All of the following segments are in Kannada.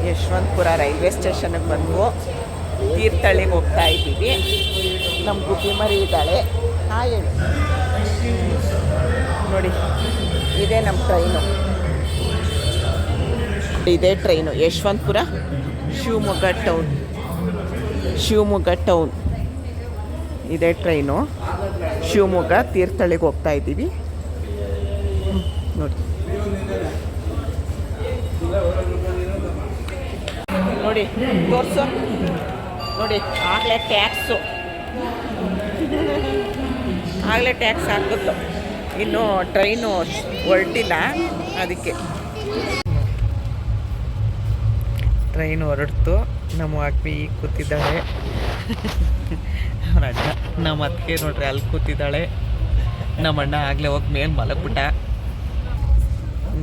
ಯಶವಂತಪುರ ರೈಲ್ವೆ ಸ್ಟೇಷನ್ಗೆ ಬಂದು ತೀರ್ಥಹಳ್ಳಿಗೆ ಹೋಗ್ತಾ ಇದ್ದೀವಿ. ನಮ್ಮ ಗುಬ್ಬಿ ಮರಿ ಇದ್ದಾಳೆ. ಹಾಂ ಹೇಳಿ ನೋಡಿ, ಇದೇ ನಮ್ಮ ಟ್ರೈನು. ಇದೇ ಟ್ರೈನು ಯಶವಂತಪುರ ಶಿವಮೊಗ್ಗ ಟೌನ್ ಇದೇ ಟ್ರೈನು. ಶಿವಮೊಗ್ಗ ತೀರ್ಥಹಳ್ಳಿಗೆ ಹೋಗ್ತಾ ಇದ್ದೀವಿ ನೋಡಿ. ನೋಡಿ ತೋರಿಸು ನೋಡಿ, ಆಗಲೇ ಟ್ಯಾಕ್ಸ್ ಹಾಕಿದ್ಲು, ಇನ್ನು ಟ್ರೈನು ಹೊರಟಿಲ್ಲ, ಅದಕ್ಕೆ ಟ್ರೈನ್ ಹೊರಡ್ತು. ನಮ್ಮ ಅಕ್ಕಿ ಈಗ ಕೂತಿದ್ದಾಳೆ, ಅಣ್ಣ ನಮ್ಮ ಅತ್ತಿಗೆ ನೋಡ್ರಿ ಅಲ್ಲಿ ಕೂತಿದ್ದಾಳೆ. ನಮ್ಮ ಅಣ್ಣ ಆಗಲೇ ಹೋಗಿ ಮೇಲೆ ಮಲಗ್ಬಿಟ್ಟ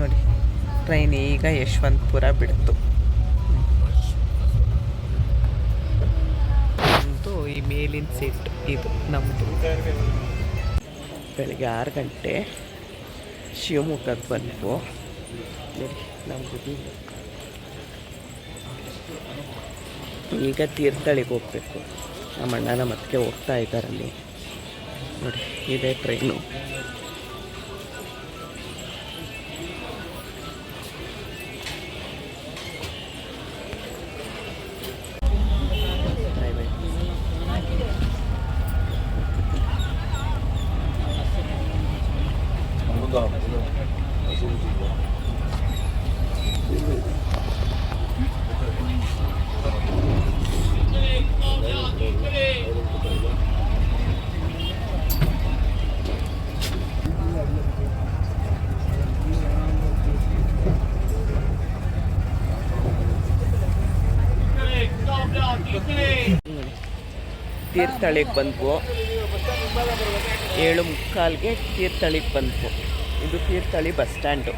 ನೋಡಿ. ಟ್ರೈನ್ ಈಗ ಯಶವಂತಪುರ ಬಿಡ್ತು. ನಮ್ಮದು ಈ ಮೇಲಿನ ಸೀಟ್ ಇದು ನಮ್ಮದು. ಬೆಳಗ್ಗೆ 6 ಗಂಟೆ ಶಿವಮೊಗ್ಗಕ್ಕೆ ಬಂದ್ವು ನೋಡಿ. ನಮ್ಮದು ಈಗ ತೀರ್ಥಹಳ್ಳಿಗೆ ಹೋಗಬೇಕು. ನಮ್ಮ ಅಣ್ಣ ನಮ್ಮ ಅತ್ತಿಗೆ ಹೋಗ್ತಾ ಇದ್ದಾರಲ್ಲಿ ನೋಡಿ. ಇದೇ ಟ್ರೈನು. ತೀರ್ಥಹಳ್ಳಿಗೆ ಬಂದ್ವು 7:45ಗೆ ತೀರ್ಥಹಳ್ಳಿಗೆ ಬಂದ್ವು. ಇದು ತೀರ್ಥಹಳ್ಳಿ ಬಸ್ ಸ್ಟ್ಯಾಂಡು.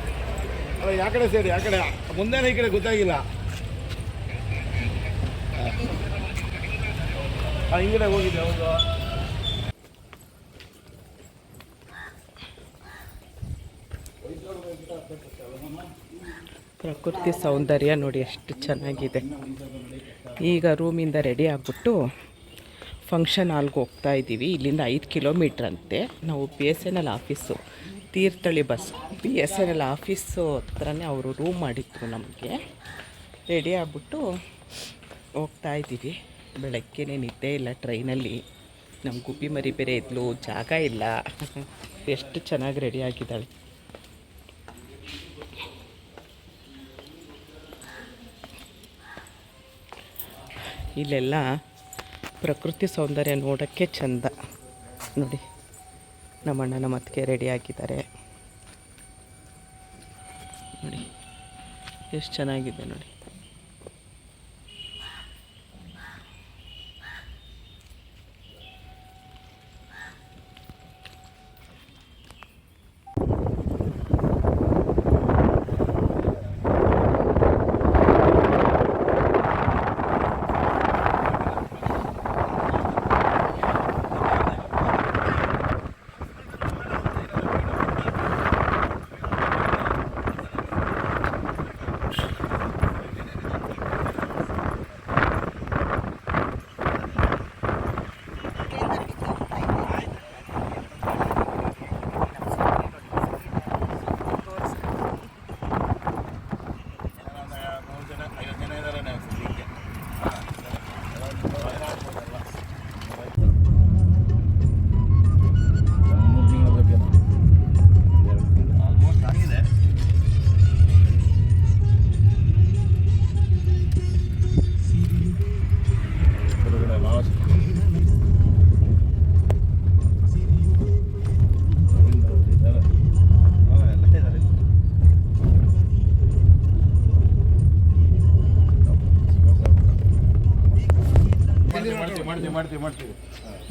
ಯಾವ ಕಡೆ ಸೇರಿ, ಆ ಕಡೆ ಮುಂದೆ ಈ ಕಡೆ ಗೊತ್ತಾಗಿಲ್ಲ. ಹಿಂಗಡೆ ಹೋಗಿದೆ. ಹೌದು, ಪ್ರಕೃತಿ ಸೌಂದರ್ಯ ನೋಡಿ ಎಷ್ಟು ಚೆನ್ನಾಗಿದೆ. ಈಗ ರೂಮಿಂದ ರೆಡಿ ಆಗಿಬಿಟ್ಟು ಫಂಕ್ಷನ್ ಹಾಲ್ಗೆ ಹೋಗ್ತಾ ಇದ್ದೀವಿ. ಇಲ್ಲಿಂದ 5 ಕಿಲೋಮೀಟ್ರ್ ಅಂತೆ. ನಾವು BSNL office Thirthahalli BSNL office ಹತ್ರನೇ ಅವರು ರೂಮ್ ಮಾಡಿದ್ರು. ನಮಗೆ ರೆಡಿ ಆಗಿಬಿಟ್ಟು ಹೋಗ್ತಾ ಇದ್ದೀವಿ. ಬೆಳಗ್ಗೆನೇ ನಿದ್ದೆ ಇಲ್ಲ ಟ್ರೈನಲ್ಲಿ. ನಮ್ಮ ಗುಬ್ಬಿ ಮರಿ ಬೇರೆ ಇದ್ಲು, ಜಾಗ ಇಲ್ಲ. ಎಷ್ಟು ಚೆನ್ನಾಗಿ ರೆಡಿ ಆಗಿದ್ದಾಳೆ. ಇಲ್ಲೆಲ್ಲ ಪ್ರಕೃತಿ ಸೌಂದರ್ಯ ನೋಡೋಕ್ಕೆ ಚೆಂದ ನೋಡಿ. ನಮ್ಮ ಅಣ್ಣ ನಮ್ಮ ಅತ್ತಿಗೆ ರೆಡಿ ಆಗಿದ್ದಾರೆ ನೋಡಿ, ಎಷ್ಟು ಚೆನ್ನಾಗಿದೆ ನೋಡಿ.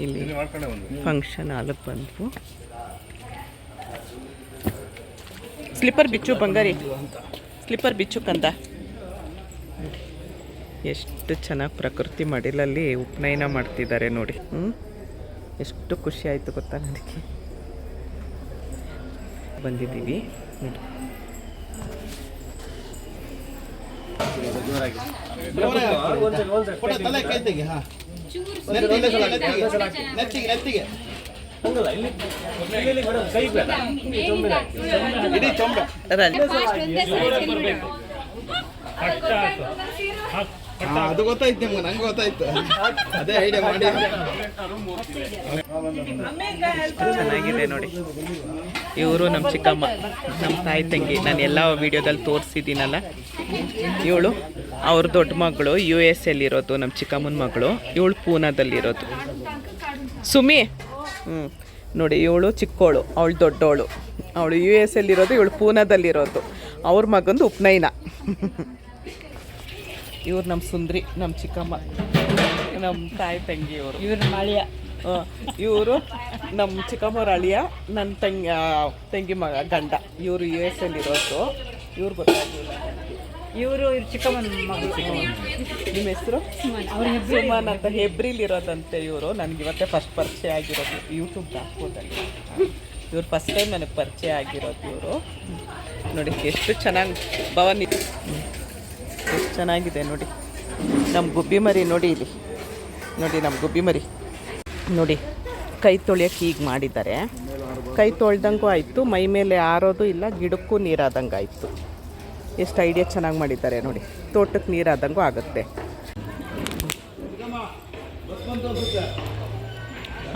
ಇಲ್ಲಿ ಫಂಕ್ಷನ್ ಹಾಲಕ್ಕೆ ಬಂದ್ವು. ಸ್ಲಿಪ್ಪರ್ ಬಿಚ್ಚು ಬಂಗಾರಿ, ಸ್ಲಿಪ್ಪರ್ ಬಿಚ್ಚು ಕಂದ. ಎಷ್ಟು ಚೆನ್ನಾಗಿ ಪ್ರಕೃತಿ ಮಡಿಲಲ್ಲಿ ಉಪನಯನ ಮಾಡ್ತಿದ್ದಾರೆ ನೋಡಿ. ಎಷ್ಟು ಖುಷಿ ಆಯಿತು ಗೊತ್ತಾ ನನಗೆ. ಬಂದಿದ್ದೀವಿ ನೋಡಿ. ಕೊಡ ತಲೆ ಕೈ ತೆಗಿ. ಹಾಂ ನೆತ್ತಿಗೆ ನೆತ್ತಿಗೆ ಇಡೀ ಚೊಂಬೆ. ಅದು ಗೊತ್ತಾಯ್ತು ನಿಮ್ಗೆ, ನಂಗೆ ಗೊತ್ತಾಯ್ತು. ಅದೇ ಐಡಿಯಾ ಮಾಡಿ. ಚೆನ್ನಾಗಿದೆ ನೋಡಿ. ಇವರು ನಮ್ಮ ಚಿಕ್ಕಮ್ಮ, ನಮ್ಮ ತಾಯಿ ತಂಗಿ. ನಾನು ಎಲ್ಲ ವಿಡಿಯೋದಲ್ಲಿ ತೋರಿಸಿದ್ದೀನಲ್ಲ. ಇವಳು ಅವ್ರ ದೊಡ್ಡ ಮಗಳು US ಅಲ್ಲಿರೋದು, ನಮ್ಮ ಚಿಕ್ಕಮ್ಮನ ಮಗಳು. ಇವಳು ಪೂನಾದಲ್ಲಿರೋದು. ಸುಮಿ ನೋಡಿ, ಇವಳು ಚಿಕ್ಕವಳು, ಅವಳು ದೊಡ್ಡವಳು. ಅವಳು US ಅಲ್ಲಿರೋದು, ಇವಳು ಪೂನಾದಲ್ಲಿರೋದು. ಅವ್ರ ಮಗಂದು ಉಪನಯನ. ಇವ್ರು ನಮ್ಮ ಸುಂದ್ರಿ, ನಮ್ಮ ಚಿಕ್ಕಮ್ಮ, ನಮ್ಮ ತಾಯಿ ತಂಗಿ. ಇವರು ಅಳಿಯ. ಇವರು ನಮ್ಮ ಚಿಕ್ಕಮ್ಮವ್ರ ಅಳಿಯ, ನನ್ನ ತಂಗಿ ಮಗ ಗಂಡ. ಇವರು US ಅಲ್ಲಿರೋದು. ಇವ್ರು ಗೊತ್ತಾಗಿಲ್ಲ. ಇವರು ಚಿಕ್ಕಮ್ಮನ ಮಗಳು. ನಿಮ್ಮ ಹೆಸರು? ಸುಮನ್ ಅಂತ. ಹೆಬ್ರಿಲಿರೋದಂತೆ ಇವರು. ನನಗೆ ಇವತ್ತೇ ಫಸ್ಟ್ ಪರಿಚಯ ಆಗಿರೋದು. ಯೂಟ್ಯೂಬ್ ಹಾಕೋದಲ್ಲಿ ಇವ್ರು ಫಸ್ಟ್ ಟೈಮ್ ನನಗೆ ಪರಿಚಯ ಆಗಿರೋದು. ಇವರು ನೋಡಿ ಎಷ್ಟು ಚೆನ್ನಾಗಿ ಭವನ್, ಎಷ್ಟು ಚೆನ್ನಾಗಿದೆ ನೋಡಿ. ನಮ್ಮ ಗುಬ್ಬಿ ಮರಿ ನೋಡಿ, ಇಲ್ಲಿ ನೋಡಿ ನಮ್ಮ ಗುಬ್ಬಿ ಮರಿ ನೋಡಿ. ಕೈ ತೊಳೆಯೋಕ್ಕೆ ಹೀಗೆ ಮಾಡಿದ್ದಾರೆ. ಕೈ ತೊಳ್ದಂಗೂ ಆಯಿತು, ಮೈ ಮೇಲೆ ಆರೋದು ಇಲ್ಲ, ಗಿಡಕ್ಕೂ ನೀರಾದಂಗೆ ಆಯಿತು. ಎಷ್ಟು ಐಡಿಯಾ ಚೆನ್ನಾಗಿ ಮಾಡಿದ್ದಾರೆ ನೋಡಿ. ತೋಟಕ್ಕೆ ನೀರಾದಂಗೂ ಆಗುತ್ತೆ.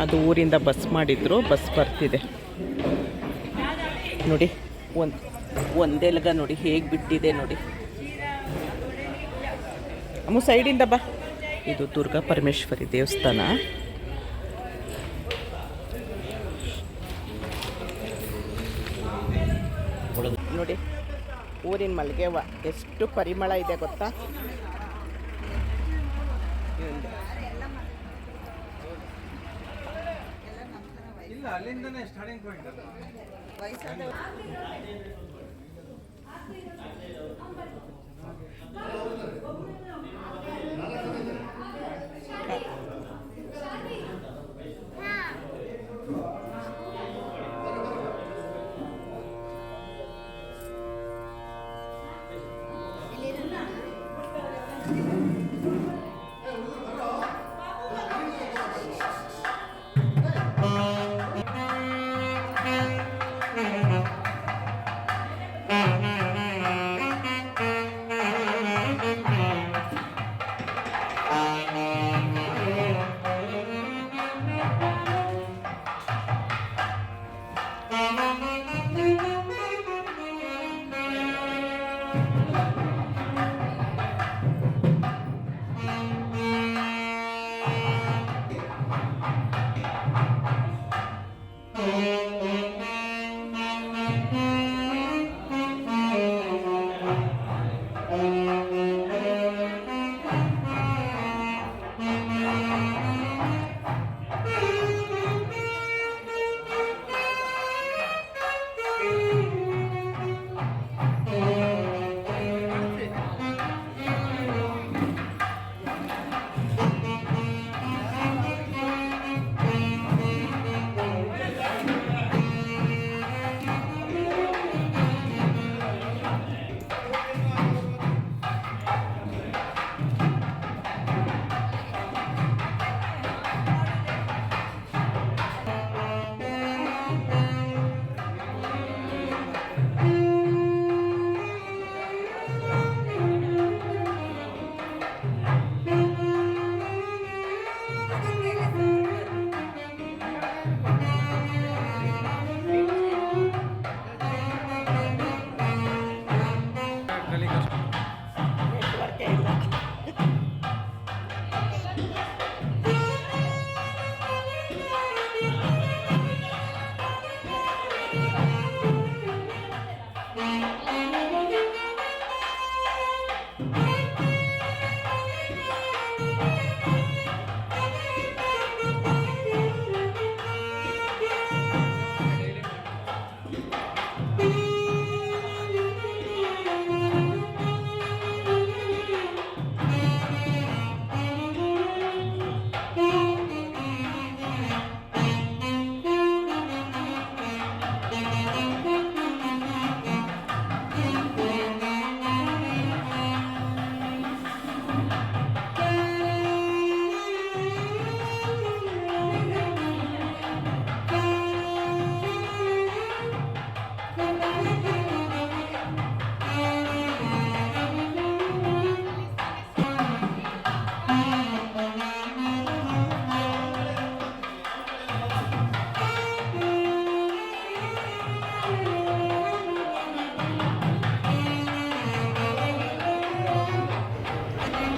ಅದು ಊರಿಂದ ಬಸ್ ಮಾಡಿದ್ರು, ಬಸ್ ಬರ್ತಿದೆ ನೋಡಿ. ಒಂದೆಲಗ ನೋಡಿ ಹೇಗೆ ಬಿಟ್ಟಿದೆ ನೋಡಿ. ಅಮ್ಮ ಸೈಡಿಂದ ಬಾ. ಇದು ದುರ್ಗಾ ಪರಮೇಶ್ವರಿ ದೇವಸ್ಥಾನ. ನೋಡಿ ಊರಿನ ಮಲ್ಲಿಗೆ ಹೂವು ಎಷ್ಟು ಪರಿಮಳ ಇದೆ ಗೊತ್ತಾ.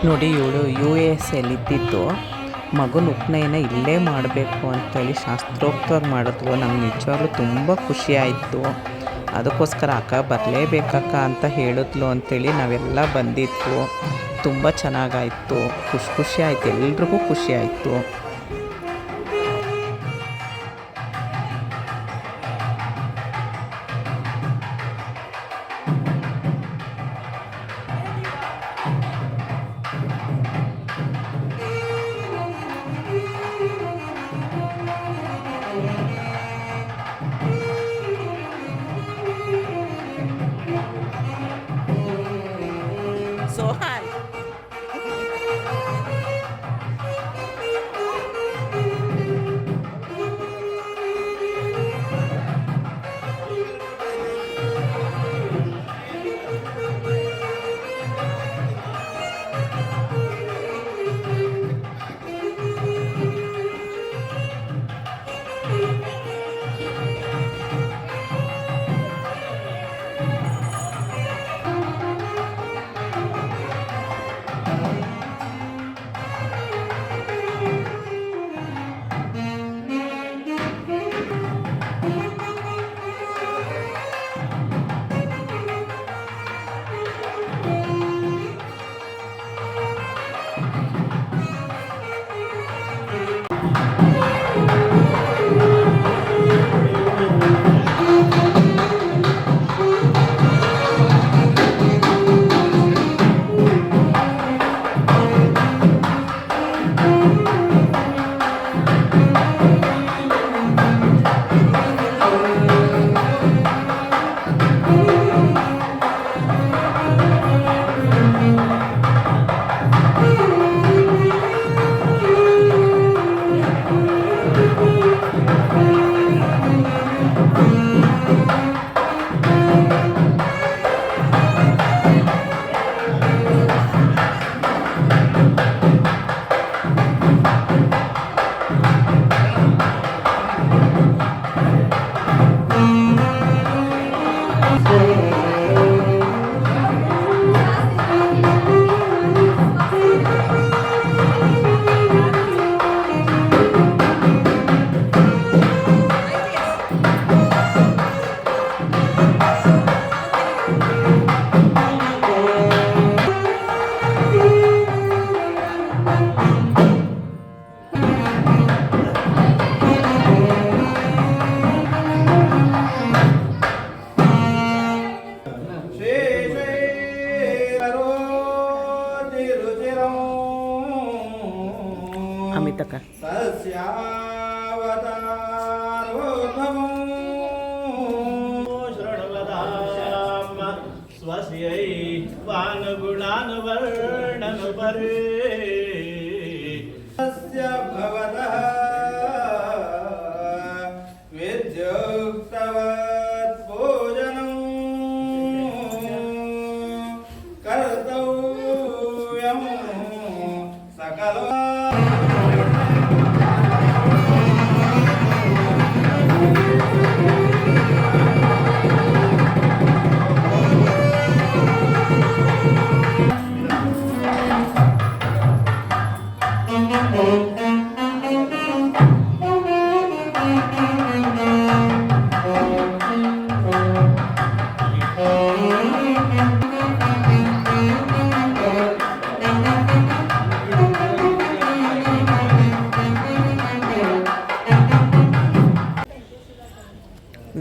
ನೋಡಿ ಇವಳು US ಇದ್ದಿದ್ದು ಮಗನ ಉಪನಯನ ಇಲ್ಲೇ ಮಾಡಬೇಕು ಅಂತೇಳಿ ಶಾಸ್ತ್ರೋಕ್ತವಾಗಿ ಮಾಡಿದ್ವು. ನಮ್ಗೆ ನಿಜವಾಗ್ಲೂ ತುಂಬ ಖುಷಿ ಆಯಿತು. ಅದಕ್ಕೋಸ್ಕರ ಅಕ್ಕ ಬರಲೇಬೇಕಕ್ಕ ಅಂತ ಹೇಳಿದ್ಲು ಅಂಥೇಳಿ ನಾವೆಲ್ಲ ಬಂದಿದ್ವು. ತುಂಬ ಚೆನ್ನಾಗಾಯಿತು, ಖುಷಿ ಆಯಿತು, ಎಲ್ರಿಗೂ ಖುಷಿ ಆಯಿತು. ಸೋಹನ್ ಅಮಿತಕ್ಕ ಸ್ವಸ್ಯೈ ವಾನುಗುಣಾನ್ ವರ್ಣನ ಪರೇ ತಸ್ಯ ಭವತಃ ವಿದ್ಯುಕ್ತವತ್ ಭೋಜನಂ ಕರ್ತವ್ಯಂ ಸಕಲ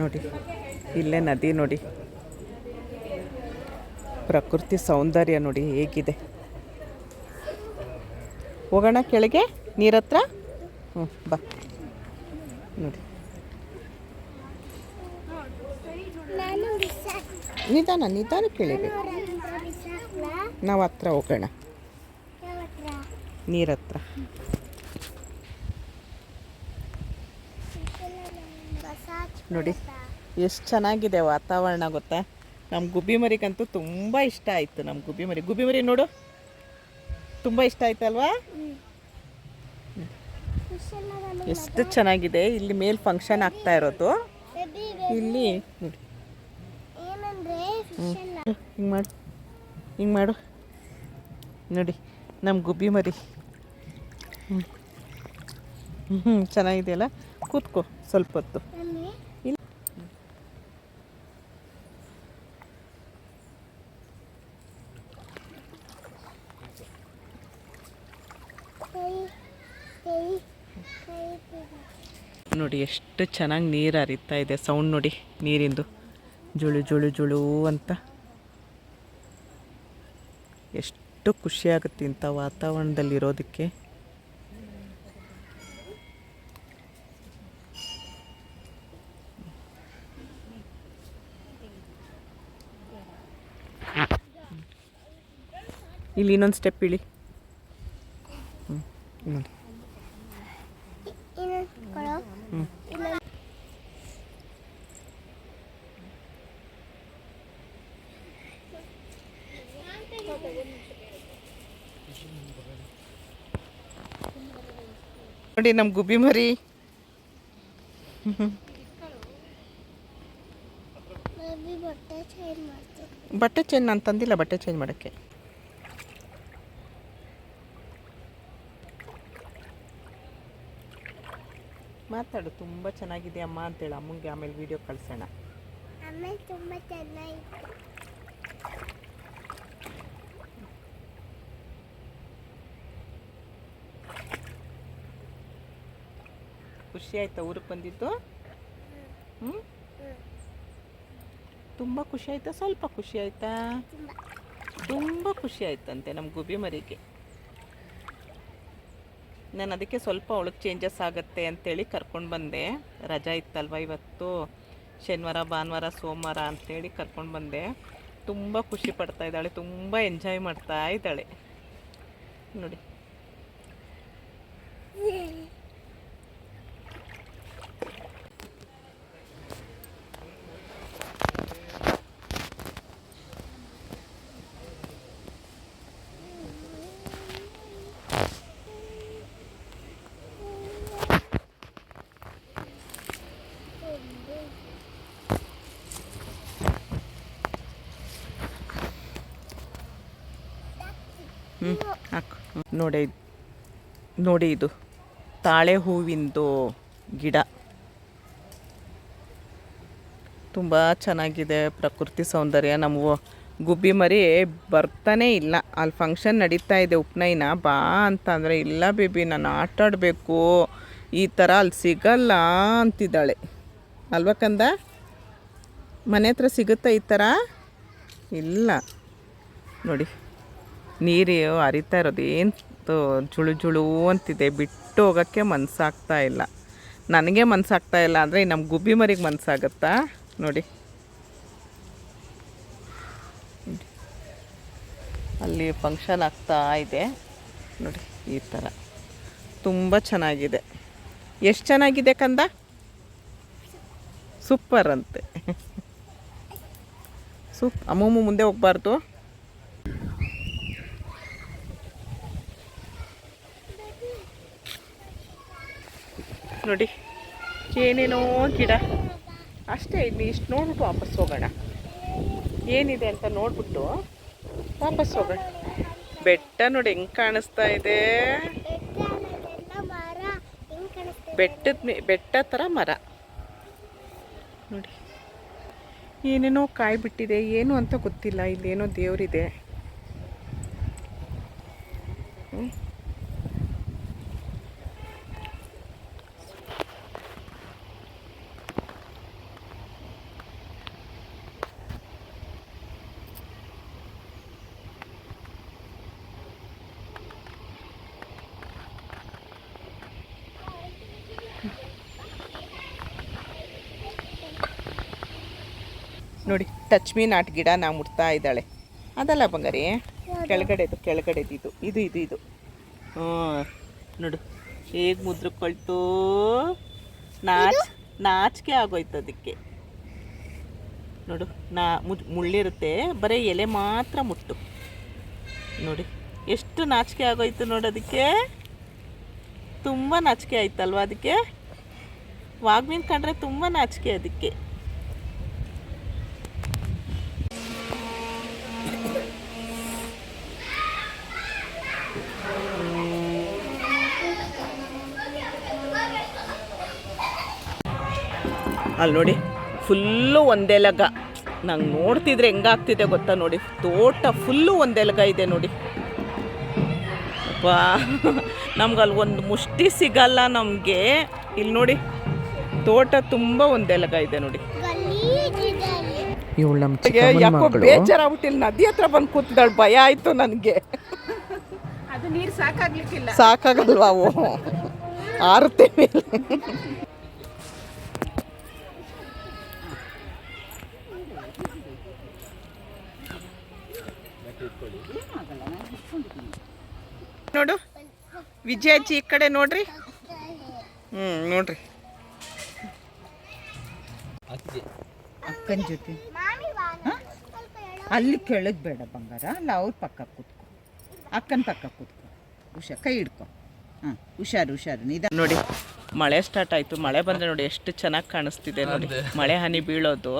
ನೋಡಿ ಇಲ್ಲೇ ನದಿ ನೋಡಿ, ಪ್ರಕೃತಿ ಸೌಂದರ್ಯ ನೋಡಿ ಹೇಗಿದೆ. ಹೋಗೋಣ ಕೆಳಗೆ ನೀರ ಹತ್ರ. ಬಾ ನೋಡಿ, ನಿಧಾನ ನಿಧಾನ ಕೇಳಿಬೇಕು. ನಾವು ಹತ್ರ ಹೋಗೋಣ ನೀರ ಹತ್ರ. ನೋಡಿ ಎಷ್ಟು ಚೆನ್ನಾಗಿದೆ ವಾತಾವರಣ ಗೊತ್ತಾ. ನಮ್ಮ ಗುಬ್ಬಿ ಮರಿಗಂತೂ ತುಂಬ ಇಷ್ಟ ಆಯಿತು. ನಮ್ಮ ಗುಬ್ಬಿ ಮರಿ ನೋಡು, ತುಂಬ ಇಷ್ಟ ಆಯ್ತಲ್ವಾ. ಎಷ್ಟು ಚೆನ್ನಾಗಿದೆ. ಇಲ್ಲಿ ಮೇಲೆ ಫಂಕ್ಷನ್ ಆಗ್ತಾ ಇರೋದು. ಇಲ್ಲಿ ನೋಡಿ, ಹಿಂಗೆ ಮಾಡು ನೋಡಿ, ನಮ್ಮ ಗುಬ್ಬಿ ಮರಿ. ಚೆನ್ನಾಗಿದೆಯಲ್ಲ, ಕೂತ್ಕೋ ಸ್ವಲ್ಪ ಹೊತ್ತು. ಇಲ್ಲ ನೋಡಿ ಎಷ್ಟು ಚೆನ್ನಾಗಿ ನೀರು ಹರಿತಾ ಇದೆ. ಸೌಂಡ್ ನೋಡಿ ನೀರಿಂದು, ಜುಳು ಜುಳು ಜುಳು ಅಂತ. ಎಷ್ಟು ಖುಷಿಯಾಗುತ್ತೆ ಇಂಥ ವಾತಾವರಣದಲ್ಲಿರೋದಕ್ಕೆ. ಇಲ್ಲಿ ಇನ್ನೊಂದು ಸ್ಟೆಪ್ ಇಳಿ. ನೋಡಿ ನೋಡಿ ನಮ್ಮ ಗುಬ್ಬಿ ಮರಿ. ಬಟ್ಟೆ ಚೇಂಜ್ ನಾನು ತಂದಿಲ್ಲ, ಬಟ್ಟೆ ಚೇಂಜ್ ಮಾಡೋಕ್ಕೆ. ಮಾತಾಡು, ತುಂಬ ಚೆನ್ನಾಗಿದೆ ಅಮ್ಮ ಅಂತೇಳಿ ಅಮ್ಮಂಗೆ ಆಮೇಲೆ ವಿಡಿಯೋ ಕಳಿಸೋಣ. ತುಂಬ ಚೆನ್ನಾಗಿ ಖುಷಿ ಆಯ್ತಾ ಊರಿಗೆ ಬಂದಿದ್ದು? ಹ್ಞೂ, ತುಂಬ ಖುಷಿ ಆಯ್ತಾ? ಸ್ವಲ್ಪ ಖುಷಿ ಆಯ್ತಾ? ತುಂಬ ಖುಷಿ ಆಯ್ತಂತೆ ನಮ್ಮ ಗುಬ್ಬಿ ಮರಿಗೆ. ನಾನು ಅದಕ್ಕೆ ಸ್ವಲ್ಪ ಅವಳಿಗೆ ಚೇಂಜಸ್ ಆಗುತ್ತೆ ಅಂತೇಳಿ ಕರ್ಕೊಂಡು ಬಂದೆ. ರಜಾ ಇತ್ತಲ್ವ ಇವತ್ತು, ಶನಿವಾರ ಭಾನುವಾರ ಸೋಮವಾರ ಅಂಥೇಳಿ ಕರ್ಕೊಂಡು ಬಂದೆ. ತುಂಬ ಖುಷಿ ಪಡ್ತಾ ಇದ್ದಾಳೆ, ತುಂಬ ಎಂಜಾಯ್ ಮಾಡ್ತಾ ಇದ್ದಾಳೆ ನೋಡಿ. ಹಾಕು. ನೋಡಿ ಇದು ತಾಳೆ ಹೂವಿಂದು ಗಿಡ. ತುಂಬ ಚೆನ್ನಾಗಿದೆ ಪ್ರಕೃತಿ ಸೌಂದರ್ಯ. ನಮ್ಮ ಗುಬ್ಬಿ ಮರಿ ಬರ್ತಾನೇ ಇಲ್ಲ. ಅಲ್ಲಿ ಫಂಕ್ಷನ್ ನಡೀತಾ ಇದೆ ಉಪನಯನ, ಬಾ ಅಂತಂದರೆ ಇಲ್ಲ ಬೇಬಿ ನಾನು ಆಟಾಡಬೇಕು, ಈ ಥರ ಅಲ್ಲಿ ಸಿಗಲ್ಲ ಅಂತಿದ್ದಾಳೆ. ಅಲ್ವಾ ಕಂದ? ಮನೆ ಹತ್ರ ಸಿಗುತ್ತಾ ಈ ಥರ? ಇಲ್ಲ ನೋಡಿ ನೀರು ಹರಿತಾ ಇರೋದು ಏನು ಜುಳು ಜುಳು ಅಂತಿದೆ. ಬಿಟ್ಟು ಹೋಗೋಕ್ಕೆ ಮನಸ್ಸಾಗ್ತಾ ಇಲ್ಲ. ನನಗೆ ಮನಸ್ಸಾಗ್ತಾ ಇಲ್ಲ ಅಂದರೆ ನಮ್ಮ ಗುಬ್ಬಿ ಮರಿಗೆ ಮನಸ್ಸಾಗತ್ತಾ? ನೋಡಿ ಅಲ್ಲಿ ಫಂಕ್ಷನ್ ಆಗ್ತಾ ಇದೆ ನೋಡಿ, ಈ ಥರ ತುಂಬ ಚೆನ್ನಾಗಿದೆ. ಎಷ್ಟು ಚೆನ್ನಾಗಿದೆ ಕಂದ? ಸೂಪರ್ ಅಂತೆ. ಅಮ್ಮಮ್ಮ ಮುಂದೆ ಹೋಗ್ಬಾರ್ದು. ನೋಡಿ ಏನೇನೋ ಗಿಡ ಅಷ್ಟೇ. ಇಲ್ಲಿ ಇಷ್ಟು ನೋಡ್ಬಿಟ್ಟು ವಾಪಸ್ ಹೋಗೋಣ. ಏನಿದೆ ಅಂತ ನೋಡ್ಬಿಟ್ಟು ವಾಪಸ್ ಹೋಗೋಣ. ಬೆಟ್ಟ ನೋಡಿ ಹೆಂಗೆ ಕಾಣಿಸ್ತಾ ಇದೆ. ಬೆಟ್ಟ ಥರ ಮರ ನೋಡಿ. ಏನೇನೋ ಕಾಯಿ ಬಿಟ್ಟಿದೆ, ಏನು ಅಂತ ಗೊತ್ತಿಲ್ಲ. ಇಲ್ಲೇನೋ ದೇವರಿದೆ. ನೋಡಿ ಟಚ್ ಮೀ ನಾಟ್ ಗಿಡ ನಾ ಮುಟ್ತಾ ಇದ್ದಾಳೆ. ಅದಲ್ಲ ಬಂಗಾರಿ, ಕೆಳಗಡೆದು ಕೆಳಗಡೆದು ಇದು ಇದು ಇದು ಹ್ಞೂ ನೋಡು ಹೇಗೆ ಮುದ್ರಕೊಳ್ತು. ನಾಚಿಕೆ ಆಗೋಯ್ತು ಅದಕ್ಕೆ. ನೋಡು ಮುಳ್ಳಿರುತ್ತೆ, ಬರೀ ಎಲೆ ಮಾತ್ರ ಮುಟ್ಟು. ನೋಡಿ ಎಷ್ಟು ನಾಚಿಕೆ ಆಗೋಯ್ತು ನೋಡೋದಕ್ಕೆ. ತುಂಬ ನಾಚಿಕೆ ಆಯ್ತಲ್ವ ಅದಕ್ಕೆ. ವಾಗ್ಮೀನ್ ಕಂಡ್ರೆ ತುಂಬ ನಾಚಿಕೆ ಅದಕ್ಕೆ. ಅಲ್ಲಿ ನೋಡಿ ಫುಲ್ಲು ಒಂದೇ ಲಗ. ನಂಗೆ ನೋಡ್ತಿದ್ರೆ ಹೆಂಗಾಗ್ತಿದೆ ಗೊತ್ತಾ ನೋಡಿ, ತೋಟ ಫುಲ್ಲು ಒಂದೇ ಲಗ ಇದೆ ನೋಡಿ. ಅಪ್ಪಾ ನಮ್ಗೆ ಅಲ್ಲಿ ಒಂದು ಮುಷ್ಟಿ ಸಿಗಲ್ಲ ನಮಗೆ. ಇಲ್ಲಿ ನೋಡಿ ತೋಟ ತುಂಬ ಒಂದೇ ಲಗ ಇದೆ ನೋಡಿ. ಇವಳು ನಮ್ಮ ಯಾಕೋ ಬೇಜಾರಾಗ್ಬಿಟ್ಟಿಲ್ಲ, ನದಿ ಹತ್ರ ಬಂದು ಕೂತಿದ್ದಾಳೆ, ಭಯ ಆಯಿತು ನನಗೆ. ಅದು ನೀರು ಸಾಕಾಗ್ಲಿಕ್ಕಿಲ್ಲ. ಸಾಕಾಗಲ್ವಾ ಅವು ಆರುತ್ತೇವೆ. ನೋಡು ವಿಜಯಾಜಿ ಈ ಕಡೆ ನೋಡ್ರಿ. ನೋಡ್ರಿ ಅಕ್ಕನ ಜೊತೆ ಅಲ್ಲಿ ಕೆಳಗೆ ಬೇಡ ಬಂಗಾರ, ಅಲ್ಲ ಅವ್ರ ಪಕ್ಕ ಕೂತ್ಕೊ, ಅಕ್ಕನ ಪಕ್ಕ ಕೂತ್ಕೊ, ಕೈ ಹಿಡ್ಕೊ. ಹಾಂ ಹುಷಾರು ನಿಧಾನ. ನೋಡಿ ಮಳೆ ಸ್ಟಾರ್ಟ್ ಆಯಿತು. ಮಳೆ ಬಂದರೆ ನೋಡಿ ಎಷ್ಟು ಚೆನ್ನಾಗಿ ಕಾಣಿಸ್ತಿದೆ ನೋಡಿ, ಮಳೆ ಹನಿ ಬೀಳೋದು.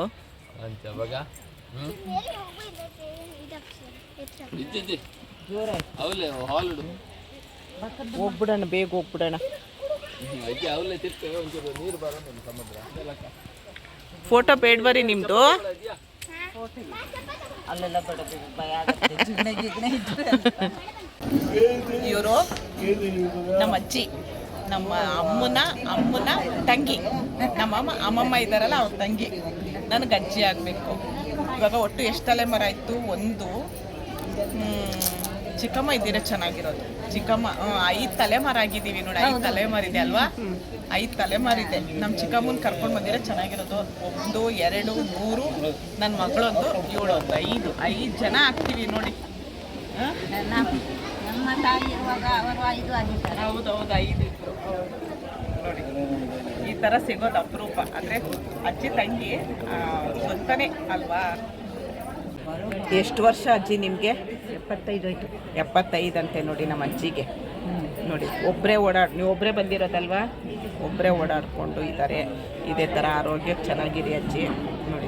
ಹೋಗ್ಬಿಡೋಣ, ಬೇಗ ಹೋಗ್ಬಿಡೋಣ. ಫೋಟೋ ಬೇಡಬರಿ ನಿಮ್ಮದು. ಅಲ್ಲೆಲ್ಲ ಭಯ ಆಗುತ್ತೆ, ಇವರು ನಮ್ಮ ಅಜ್ಜಿ, ನಮ್ಮ ಅಮ್ಮನ ತಂಗಿ. ನಮ್ಮ ಅಮ್ಮಮ್ಮ ಇದ್ದಾರಲ್ಲ ಅವ್ರ ತಂಗಿ, ನನಗೆ ಅಜ್ಜಿ ಆಗಬೇಕು. ಇವಾಗ ಒಟ್ಟು ಎಷ್ಟು ತಲೆಮಾರ ಆಯಿತು? ಒಂದು ಚಿಕ್ಕಮ್ಮ ಇದ್ದೀರ ಚೆನ್ನಾಗಿರೋದು. ಚಿಕ್ಕಮ್ಮ 5 ತಲೆಮಾರು ಆಗಿದ್ದೀವಿ ನೋಡಿ. 5 ತಲೆಮಾರಿದೆ ಅಲ್ವಾ? 5 ತಲೆಮಾರಿದೆ. ನಮ್ಮ ಚಿಕ್ಕಮ್ಮನ ಕರ್ಕೊಂಡು ಬಂದಿರೋ ಚೆನ್ನಾಗಿರೋದು. 1 2 3 ನನ್ನ ಮಗಳೊಂದು, ಇವಳೊಂದು, 5 ಜನ ಆಗ್ತೀವಿ ನೋಡಿ. ನಮ್ಮ ತಾಯಿ ಇರುವಾಗ ಅವರು 5 ಆಗಿದ್ದಾರೆ. ಹೌದೌದು 5 ಇದ್ರು ನೋಡಿ. ಈ ಥರ ಸಿಗೋದು ಅಪರೂಪ. ಅಂದರೆ ಅಜ್ಜಿ ತಂಗಿ ಸ್ವಂತನೇ ಅಲ್ವಾ? ಎಷ್ಟು ವರ್ಷ ಅಜ್ಜಿ ನಿಮಗೆ? 75 ಆಯಿತು. 75 ಅಂತೆ ನೋಡಿ ನಮ್ಮ ಅಜ್ಜಿಗೆ. ನೋಡಿ ನೀವು ಒಬ್ಬರೇ ಬಂದಿರೋದಲ್ವಾ? ಒಬ್ಬರೇ ಓಡಾಡಿಕೊಂಡು ಇದ್ದಾರೆ. ಇದೇ ಥರ ಆರೋಗ್ಯಕ್ಕೆ ಚೆನ್ನಾಗಿದೆ ಅಜ್ಜಿ ನೋಡಿ.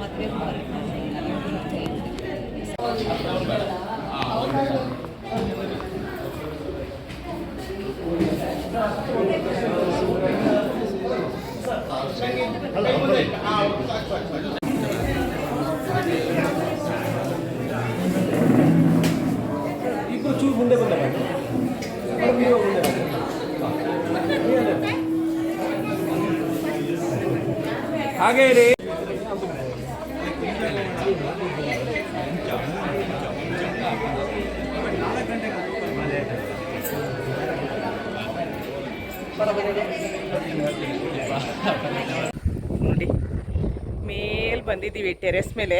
ಹಾಗೆ ರೀ. ನೋಡಿ ಮೇಲೆ ಬಂದಿದ್ದೀವಿ, ಟೆರೆಸ್ ಮೇಲೆ.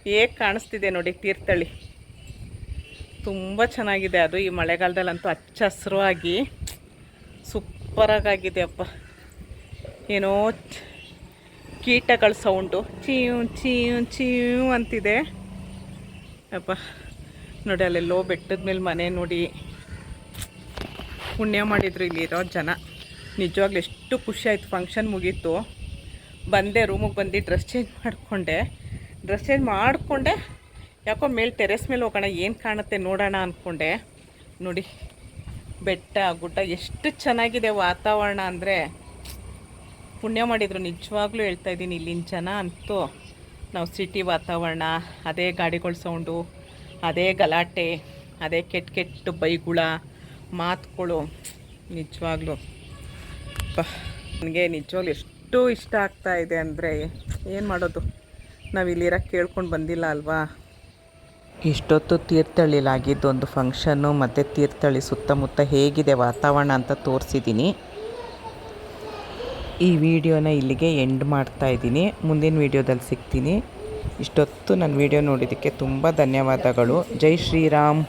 ಹೇಗೆ ಕಾಣಿಸ್ತಿದೆ ನೋಡಿ ತೀರ್ಥಹಳ್ಳಿ. ತುಂಬ ಚೆನ್ನಾಗಿದೆ ಅದು. ಈ ಮಳೆಗಾಲದಲ್ಲಂತೂ ಹಚ್ಚ ಹಸಿರಾಗಿ ಸೂಪರಾಗಿದೆ ಅಪ್ಪ. ಏನೋ ಕೀಟಗಳ ಸೌಂಡು ಚೀವ್ ಚೀವ್ ಚೀವ್ ಅಂತಿದೆ ಅಪ್ಪ. ನೋಡಿ ಅಲ್ಲೆಲ್ಲೋ ಬೆಟ್ಟದ ಮೇಲೆ ಮನೆ ನೋಡಿ. ಪುಣ್ಯ ಮಾಡಿದ್ರು ಇಲ್ಲಿರೋ ಜನ. ನಿಜವಾಗ್ಲೂ ಎಷ್ಟು ಖುಷಿ ಆಯಿತು. ಫಂಕ್ಷನ್ ಮುಗೀತು, ಬಂದೆ ರೂಮಿಗೆ ಬಂದು ಡ್ರೆಸ್ ಚೇಂಜ್ ಮಾಡಿಕೊಂಡೆ ಯಾಕೋ ಮೇಲೆ ಟೆರೆಸ್ ಮೇಲೆ ಹೋಗೋಣ, ಏನು ಕಾಣುತ್ತೆ ನೋಡೋಣ ಅಂದ್ಕೊಂಡೆ. ನೋಡಿ ಬೆಟ್ಟ ಗುಡ್ಡ ಎಷ್ಟು ಚೆನ್ನಾಗಿದೆ ವಾತಾವರಣ ಅಂದರೆ ಪುಣ್ಯ ಮಾಡಿದರು. ನಿಜವಾಗ್ಲೂ ಹೇಳ್ತಾ ಇದ್ದೀನಿ, ಇಲ್ಲಿನ ಜನ ಅಂತೂ ನಾವು ಸಿಟಿ ವಾತಾವರಣ, ಅದೇ ಗಾಡಿಗಳ ಸೌಂಡು, ಅದೇ ಗಲಾಟೆ, ಅದೇ ಕೆಟ್ಟ ಬೈಗುಳ ಮಾತುಗಳು. ನಿಜವಾಗ್ಲೂ ನನಗೆ ನಿಜವಾಗ್ಲೂ ಎಷ್ಟು ಇಷ್ಟ ಆಗ್ತಾ ಇದೆ ಅಂದರೆ ಏನು ಮಾಡೋದು, ನಾವು ಇಲ್ಲಿರೋಕ್ಕೆ ಕೇಳ್ಕೊಂಡು ಬಂದಿಲ್ಲ ಅಲ್ವಾ. ಇಷ್ಟೊತ್ತು ತೀರ್ಥಹಳ್ಳಿಲಾಗಿದ್ದೊಂದು ಫಂಕ್ಷನ್ನು ಮತ್ತು ತೀರ್ಥಹಳ್ಳಿ ಸುತ್ತಮುತ್ತ ಹೇಗಿದೆ ವಾತಾವರಣ ಅಂತ ತೋರಿಸಿದ್ದೀನಿ. ಈ ವಿಡಿಯೋನ ಇಲ್ಲಿಗೆ ಎಂಡ್ ಮಾಡ್ತಾ ಇದ್ದೀನಿ. ಮುಂದಿನ ವಿಡಿಯೋದಲ್ಲಿ ಸಿಗ್ತೀನಿ. ಇಷ್ಟೊತ್ತು ನನ್ನ ವಿಡಿಯೋ ನೋಡಿದ್ದಕ್ಕೆ ತುಂಬ ಧನ್ಯವಾದಗಳು. ಜೈ ಶ್ರೀರಾಮ್.